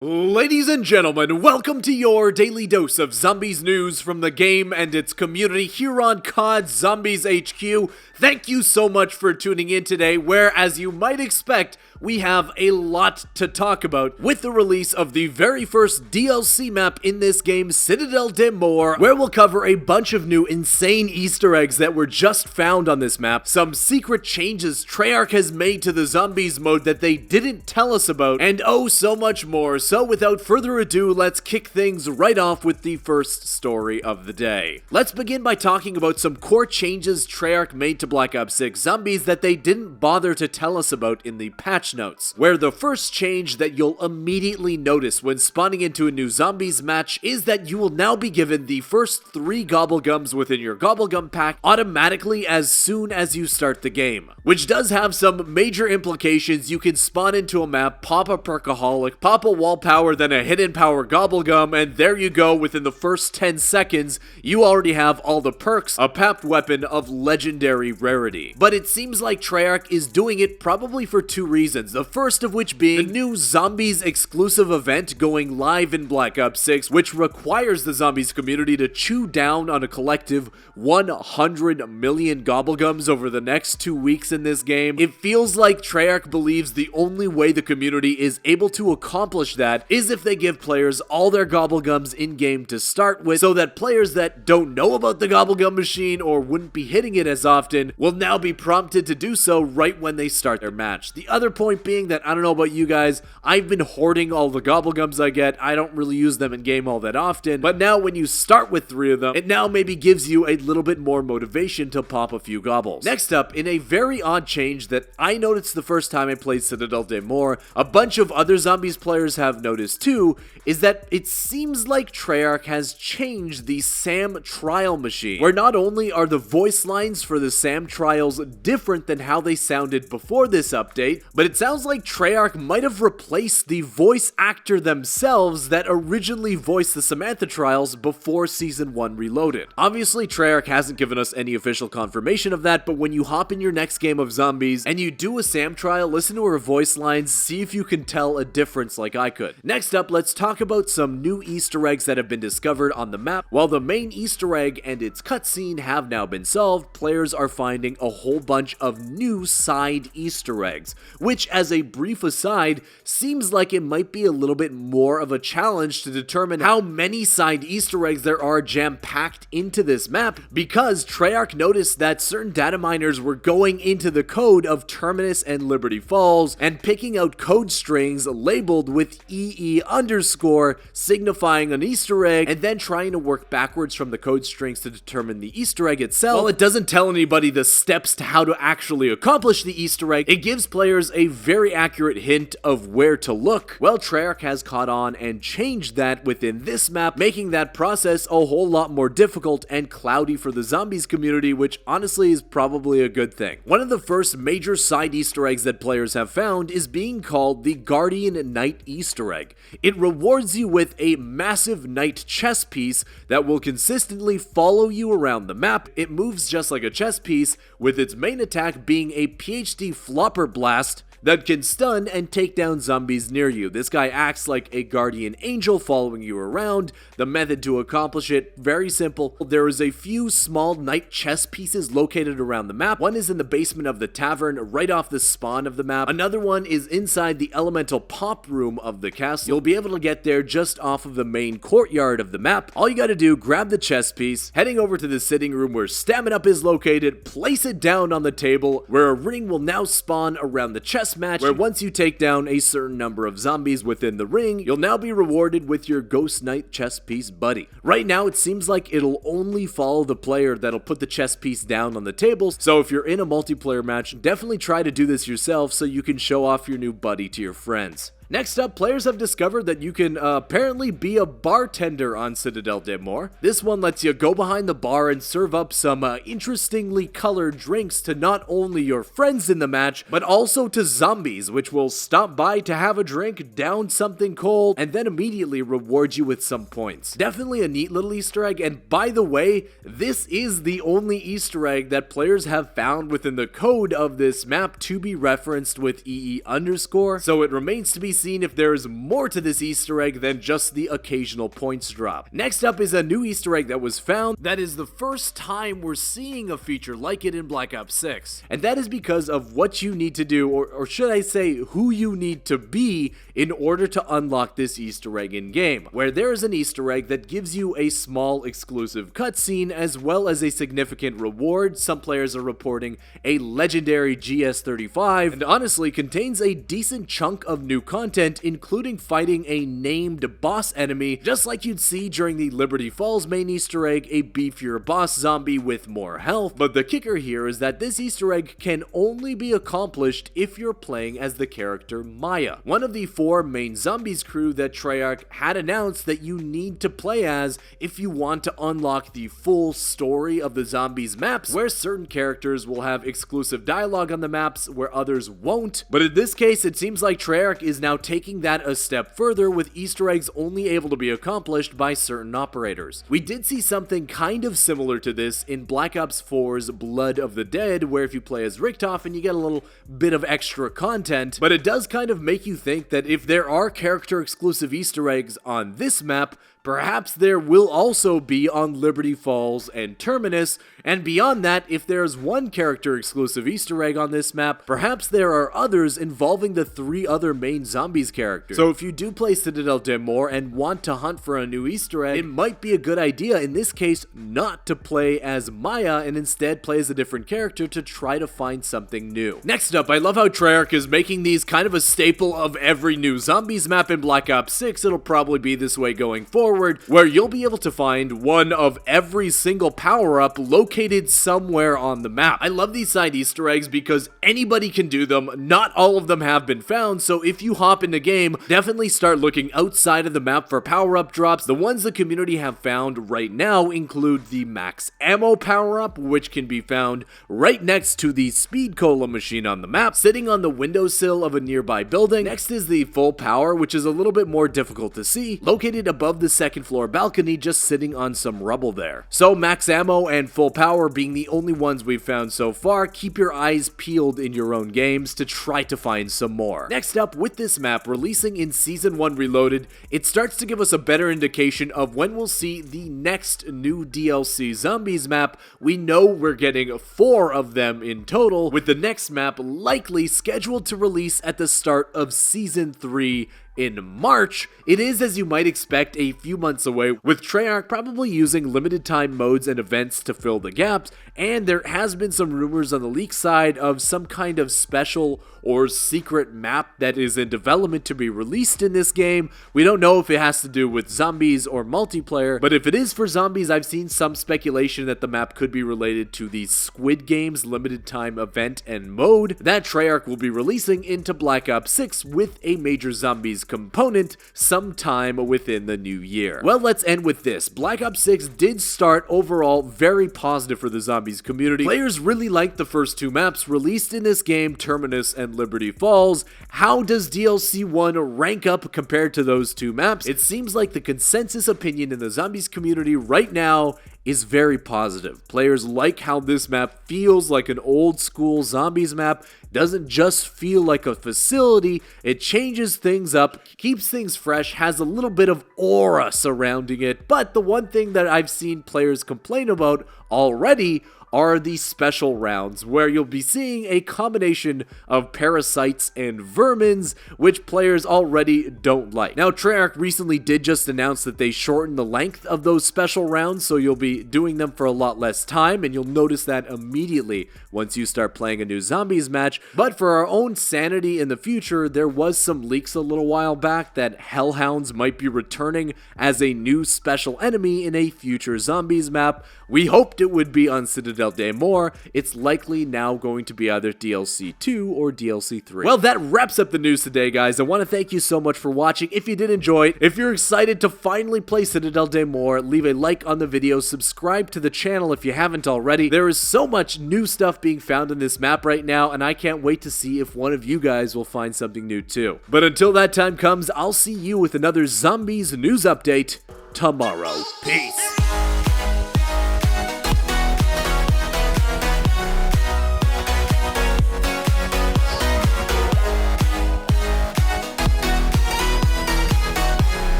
Ladies and gentlemen, welcome to your daily dose of zombies news from the game and its community here on COD Zombies HQ. Thank you so much for tuning in today, where, as you might expect, we have a lot to talk about with the release of the very first DLC map in this game, Citadelle Des Morts, where we'll cover a bunch of new insane Easter eggs that were just found on this map, some secret changes Treyarch has made to the zombies mode that they didn't tell us about, and oh so much more. So without further ado, let's kick things right off with the first story of the day. Let's begin by talking about some core changes Treyarch made to Black Ops 6 Zombies that they didn't bother to tell us about in the patch notes, where the first change that you'll immediately notice when spawning into a new zombies match is that you will now be given the first 3 Gobblegums within your Gobblegum pack automatically as soon as you start the game, which does have some major implications. You can spawn into a map, pop a Perkaholic, pop a wall power, then a hidden power Gobblegum, and there you go. Within the first 10 seconds, you already have all the perks, a papped weapon of legendary rarity. But it seems like Treyarch is doing it probably for 2 reasons. The first of which being the new Zombies exclusive event going live in Black Ops 6, which requires the Zombies community to chew down on a collective 100 million Gobblegums over the next 2 weeks in this game. It feels like Treyarch believes the only way the community is able to accomplish that is if they give players all their Gobblegums in-game to start with, so that players that don't know about the Gobblegum machine or wouldn't be hitting it as often will now be prompted to do so right when they start their match. The other point being that, I don't know about you guys, I've been hoarding all the Gobblegums I get. I don't really use them in game all that often, but now when you start with 3 of them, it now maybe gives you a little bit more motivation to pop a few gobbles. Next up, in a very odd change that I noticed the first time I played Citadelle Des Morts, a bunch of other Zombies players have noticed too, is that it seems like Treyarch has changed the S.A.M Trail machine, where not only are the voice lines for the S.A.M trials different than how they sounded before this update, but it sounds like Treyarch might have replaced the voice actor themselves that originally voiced the Samantha trials before Season 1 Reloaded. Obviously, Treyarch hasn't given us any official confirmation of that, but when you hop in your next game of Zombies and you do a S.A.M trial, listen to her voice lines, see if you can tell a difference like I could. Next up, let's talk about some new Easter eggs that have been discovered on the map. While the main Easter egg and its cutscene have now been solved, players are finding a whole bunch of new side Easter eggs, which, as a brief aside, seems like it might be a little bit more of a challenge to determine how many side Easter eggs there are jam-packed into this map, because Treyarch noticed that certain data miners were going into the code of Terminus and Liberty Falls and picking out code strings labeled with EE underscore signifying an Easter egg, and then trying to work backwards from the code strings to determine the Easter egg itself. While it doesn't tell anybody the steps to how to actually accomplish the Easter egg, it gives players a very accurate hint of where to look. Well, Treyarch has caught on and changed that within this map, making that process a whole lot more difficult and cloudy for the Zombies community, which honestly is probably a good thing. One of the first major side Easter eggs that players have found is being called the Guardian Knight Easter egg. It rewards you with a massive knight chess piece that will consistently follow you around the map. It moves just like a chess piece, with its main attack being a PhD flopper blast that can stun and take down zombies near you. This guy acts like a guardian angel following you around. The method to accomplish it, very simple. There is a few small knight chess pieces located around the map. One is in the basement of the tavern, right off the spawn of the map. Another one is inside the elemental pop room of the castle. You'll be able to get there just off of the main courtyard of the map. All you gotta do, grab the chess piece, heading over to the sitting room where Stamina Up is located, place it down on the table, where a ring will now spawn around the chess match, where once you take down a certain number of zombies within the ring, you'll now be rewarded with your Ghost Knight chess piece buddy. Right now, it seems like it'll only follow the player that'll put the chess piece down on the table, so if you're in a multiplayer match, definitely try to do this yourself so you can show off your new buddy to your friends. Next up, players have discovered that you can apparently be a bartender on Citadelle Des Morts. This one lets you go behind the bar and serve up some interestingly colored drinks to not only your friends in the match, but also to zombies, which will stop by to have a drink, down something cold, and then immediately reward you with some points. Definitely a neat little Easter egg, and by the way, this is the only Easter egg that players have found within the code of this map to be referenced with EE underscore, so it remains to be seeing if there's more to this Easter egg than just the occasional points drop. Next up is a new Easter egg that was found that is the first time we're seeing a feature like it in Black Ops 6. And that is because of what you need to do, or should I say who you need to be in order to unlock this Easter egg in-game, where there is an Easter egg that gives you a small exclusive cutscene as well as a significant reward. Some players are reporting a legendary GS-35, and honestly contains a decent chunk of new content, including fighting a named boss enemy, just like you'd see during the Liberty Falls main Easter egg, a beefier boss zombie with more health. But the kicker here is that this Easter egg can only be accomplished if you're playing as the character Maya, one of the 4 main zombies crew that Treyarch had announced that you need to play as if you want to unlock the full story of the zombies maps, where certain characters will have exclusive dialogue on the maps where others won't. But in this case, it seems like Treyarch is now taking that a step further, with Easter eggs only able to be accomplished by certain operators. We did see something kind of similar to this in Black Ops 4's Blood of the Dead, where if you play as Richtofen, you get a little bit of extra content, but it does kind of make you think that if there are character exclusive Easter eggs on this map, perhaps there will also be on Liberty Falls and Terminus, and beyond that, if there's one character exclusive Easter egg on this map, perhaps there are others involving the 3 other main zombies characters. So if you do play Citadelle Des Morts and want to hunt for a new Easter egg, it might be a good idea in this case not to play as Maya and instead play as a different character to try to find something new. Next up, I love how Treyarch is making these kind of a staple of every new zombies map in Black Ops 6. It'll probably be this way going forward, where you'll be able to find one of every single power-up located somewhere on the map. I love these side Easter eggs because anybody can do them. Not all of them have been found, so if you hop into game, definitely start looking outside of the map for power-up drops. The ones the community have found right now include the max ammo power-up, which can be found right next to the speed cola machine on the map, sitting on the windowsill of a nearby building. Next is the full power, which is a little bit more difficult to see, located above the second floor balcony, just sitting on some rubble there. So max ammo and full power being the only ones we've found so far, keep your eyes peeled in your own games to try to find some more. Next up, with this map releasing in Season 1 Reloaded, it starts to give us a better indication of when we'll see the next new DLC zombies map. We know we're getting 4 of them in total, with the next map likely scheduled to release at the start of Season 3 in March. It is, as you might expect, a few months away, with Treyarch probably using limited time modes and events to fill the gaps, and there has been some rumors on the leak side of some kind of special or secret map that is in development to be released in this game. We don't know if it has to do with zombies or multiplayer, but if it is for zombies, I've seen some speculation that the map could be related to the Squid Games limited time event and mode that Treyarch will be releasing into Black Ops 6 with a major zombies component sometime within the new year. Well, let's end with this. Black Ops 6 did start overall very positive for the zombies community. Players really liked the first 2 maps released in this game, Terminus and Liberty Falls. How does DLC 1 rank up compared to those 2 maps? It seems like the consensus opinion in the zombies community right now is very positive. Players like how this map feels like an old school zombies map, doesn't just feel like a facility, it changes things up, keeps things fresh, has a little bit of aura surrounding it. But the one thing that I've seen players complain about already are the special rounds, where you'll be seeing a combination of parasites and vermins, which players already don't like. Now, Treyarch recently did just announce that they shortened the length of those special rounds, so you'll be doing them for a lot less time, and you'll notice that immediately once you start playing a new zombies match. But for our own sanity in the future, there was some leaks a little while back that hellhounds might be returning as a new special enemy in a future zombies map. We hoped it would be on Citadelle Des Morts. It's likely now going to be either DLC 2 or DLC 3. Well, that wraps up the news today, guys. I want to thank you so much for watching. If you did enjoy it, if you're excited to finally play Citadelle Des Morts, leave a like on the video, subscribe to the channel if you haven't already. There is so much new stuff being found in this map right now, and I can't wait to see if one of you guys will find something new too. But until that time comes, I'll see you with another Zombies news update tomorrow. Peace!